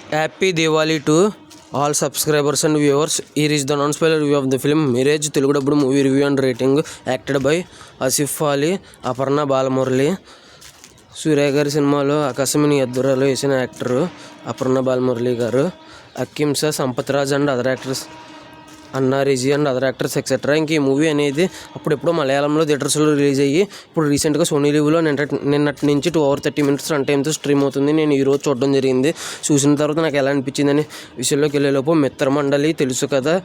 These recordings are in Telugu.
Happy Diwali to all subscribers and viewers. Here is the non-spoiler review of the film Mirage, Telugu dubbed movie review and rating. Acted by Asif Ali, Aparna Balamurali. సూర్య గారి సినిమాలో ఆకాశమని ఎద్దురాలో వేసిన యాక్టరు అపర్ణ బాలమురళి గారు. అక్కింస, Sampath Raj and other actors, Anna Reji and other actors etcetera. ఇంక ఈ మూవీ అనేది అప్పుడెప్పుడో మలయాళంలో థియేటర్స్లో రిలీజ్ అయ్యి ఇప్పుడు రీసెంట్గా సోనీ లీవ్లో నిన్నటి నుంచి 2 hours 30 minutes రన్ టైంతో స్ట్రీమ్ అవుతుంది. నేను ఈరోజు చూడడం జరిగింది. చూసిన తర్వాత నాకు ఎలా అనిపించిందని విషయంలోకి వెళ్ళేలోపు మిత్రమండలి, తెలుసు కదా,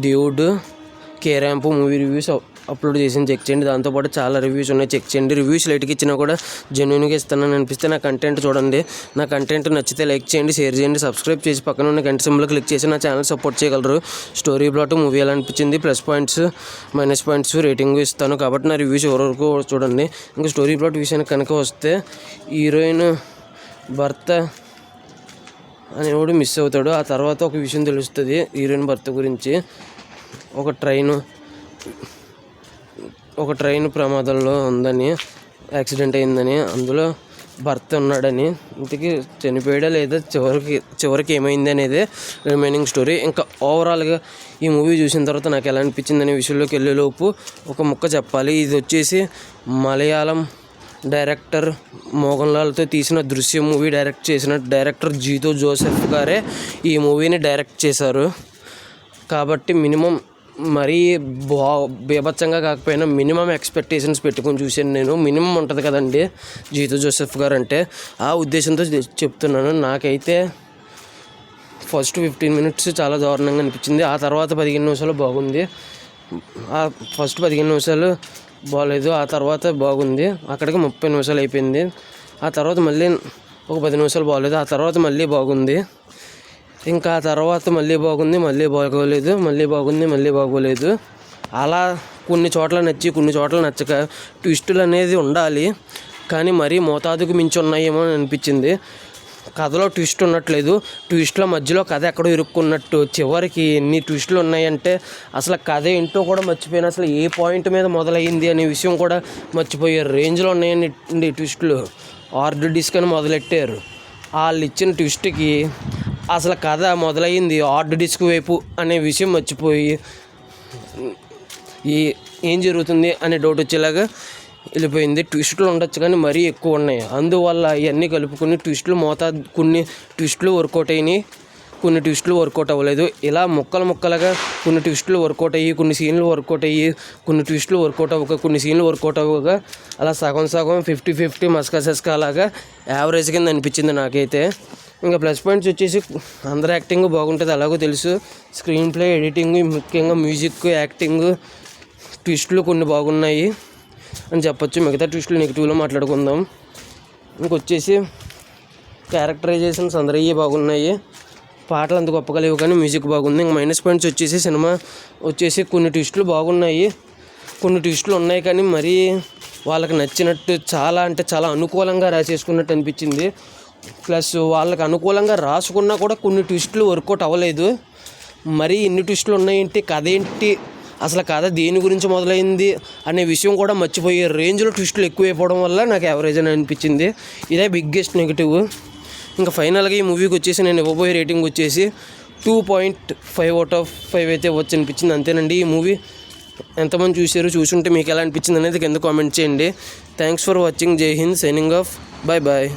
dude, K ramp movie reviews upload చేసి చెక్ చేయండి. దాంతోపాటు చాలా రివ్యూస్ ఉన్నాయి, చెక్ చేయండి. రివ్యూస్ లైట్కి ఇచ్చినా కూడా జెన్యూన్గా ఇస్తానని అనిపిస్తే నా కంటెంట్ చూడండి. నా కంటెంట్ నచ్చితే లైక్ చేయండి, షేర్ చేయండి, సబ్స్క్రైబ్ చేసి పక్కన ఉన్న గంట సింబల్ క్లిక్ చేసి నా ఛానల్ సపోర్ట్ చేయగలరు. స్టోరీ ప్లాట్, మూవీ ఎలా అనిపించింది, plus points minus points rating ఇస్తాను. కాబట్టి నా రివ్యూస్ ఎవరెవరకు చూడండి. ఇంకా స్టోరీ ప్లాట్ విషయానికి కనుక వస్తే, హీరోయిన్ భర్త అనేవాడు మిస్ అవుతాడు. ఆ తర్వాత ఒక విషయం తెలుస్తుంది హీరోయిన్ భర్త గురించి. ఒక ట్రైన్ ప్రమాదంలో ఉందని, యాక్సిడెంట్ అయిందని, అందులో భర్త ఉన్నాడని, ఇంతకీ చనిపోయాడా లేదా, చివరికి ఏమైంది అనేది రిమైనింగ్ స్టోరీ. ఇంకా ఓవరాల్గా ఈ మూవీ చూసిన తర్వాత నాకు ఎలా అనిపించింది అనే విషయంలోకి వెళ్ళేలోపు ఒక ముక్క చెప్పాలి. ఇది వచ్చేసి మలయాళం డైరెక్టర్ మోహన్ లాల్తో తీసిన దృశ్యం మూవీ డైరెక్ట్ చేసిన డైరెక్టర్ జీతో జోసెఫ్ గారే ఈ మూవీని డైరెక్ట్ చేశారు. కాబట్టి మినిమం మరీ బీభత్సంగా కాకపోయినా మినిమం ఎక్స్పెక్టేషన్స్ పెట్టుకొని చూశాను నేను. మినిమం ఉంటుంది కదండి జీతో జోసెఫ్ గారు అంటే, ఆ ఉద్దేశంతో చెప్తున్నాను. నాకైతే ఫస్ట్ 15 minutes చాలా దారుణంగా అనిపించింది. ఆ తర్వాత 15 నిమిషాలు బాగుంది. ఆ ఫస్ట్ 15 నిమిషాలు బాగలేదు, ఆ తర్వాత బాగుంది. అక్కడికి 30 నిమిషాలు అయిపోయింది. ఆ తర్వాత మళ్ళీ ఒక 10 నిమిషాలు బాగలేదు, ఆ తర్వాత మళ్ళీ బాగుంది. ఇంకా ఆ తర్వాత మళ్ళీ బాగుంది, మళ్ళీ బాగోలేదు, మళ్ళీ బాగుంది, మళ్ళీ బాగోలేదు. అలా కొన్ని చోట్ల నచ్చి కొన్ని చోట్ల నచ్చక, ట్విస్టులు అనేది ఉండాలి కానీ మరీ మోతాదుకు మించి ఉన్నాయేమో అని అనిపించింది. కథలో ట్విస్ట్ ఉన్నట్లేదు, ట్విస్ట్ల మధ్యలో కథ ఎక్కడో ఇరుక్కున్నట్టు. చివరికి ఎన్ని ట్విస్టులు ఉన్నాయంటే అసలు కథ ఏంటో కూడా మర్చిపోయిన, అసలు ఏ పాయింట్ మీద మొదలయ్యింది అనే విషయం కూడా మర్చిపోయే రేంజ్లో ఉన్నాయండి ట్విస్టులు. హార్డ్ డిస్క్ అని మొదలెట్టారు, వాళ్ళు ఇచ్చిన ట్విస్ట్కి అసలు కథ మొదలయ్యింది హార్డ్ డిస్క్ వైపు అనే విషయం మర్చిపోయి ఏం జరుగుతుంది అనే డౌట్ వచ్చేలాగా వెళ్ళిపోయింది. ట్విస్టులు ఉండొచ్చు కానీ మరీ ఎక్కువ ఉన్నాయి. అందువల్ల ఇవన్నీ కలుపుకుని కొన్ని ట్విస్టులు వర్కౌట్ అయినాయి, కొన్ని ట్విస్టులు వర్కౌట్ అవ్వలేదు. ఇలా ముక్కలుగా కొన్ని ట్విస్టులు వర్కౌట్ అయ్యి, కొన్ని సీన్లు వర్కౌట్ అయ్యి, కొన్ని ట్విస్టులు వర్కౌట్ అవ్వక, కొన్ని సీన్లు వర్కౌట్ అవ్వక, అలా సగం 50-50 మస్కా అలాగా యావరేజ్ కింద అనిపించింది నాకైతే. ఇంకా ప్లస్ పాయింట్స్ వచ్చేసి అందరు యాక్టింగ్ బాగుంటుంది, అలాగో తెలుసు. స్క్రీన్ ప్లే, ఎడిటింగ్, ముఖ్యంగా మ్యూజిక్, యాక్టింగ్, ట్విస్టులు కొన్ని బాగున్నాయి అని చెప్పొచ్చు. మిగతా ట్విస్టులు నెగిటివ్లో మాట్లాడుకుందాం. ఇంకొచ్చేసి క్యారెక్టరైజేషన్స్ అందరయ్యి బాగున్నాయి, పాటలు అంత గొప్పగా లేవు కానీ మ్యూజిక్ బాగుంది. ఇంక మైనస్ పాయింట్స్ వచ్చేసి సినిమా వచ్చేసి కొన్ని ట్విస్టులు బాగున్నాయి, కొన్ని ట్విస్టులు ఉన్నాయి కానీ మరీ వాళ్ళకి నచ్చినట్టు చాలా అంటే చాలా అనుకూలంగా రాసేసుకున్నట్టు అనిపించింది. ప్లస్ వాళ్ళకి అనుకూలంగా రాసుకున్నా కూడా కొన్ని ట్విస్టులు వర్కౌట్ అవ్వలేదు. మరీ ఇన్ని ట్విస్టులు ఉన్నాయేంటి, కథ ఏంటి, అసలు కథ దేని గురించి మొదలైంది అనే విషయం కూడా మర్చిపోయే రేంజ్లో ట్విస్టులు ఎక్కువైపోవడం వల్ల నాకు యావరేజ్ అని అనిపించింది. ఇదే బిగ్గెస్ట్ నెగిటివ్. ఇంకా ఫైనల్గా ఈ మూవీకి వచ్చేసి నేను ఇవ్వబోయే రేటింగ్ వచ్చేసి 2.5 out of 5 అయితే వచ్చి అనిపించింది. అంతేనండి. ఈ మూవీ ఎంతమంది చూసుంటే మీకు ఎలా అనిపించింది అనేది కింద కామెంట్ చేయండి. Thanks for watching. Jai Hind. Signing off. Bye bye.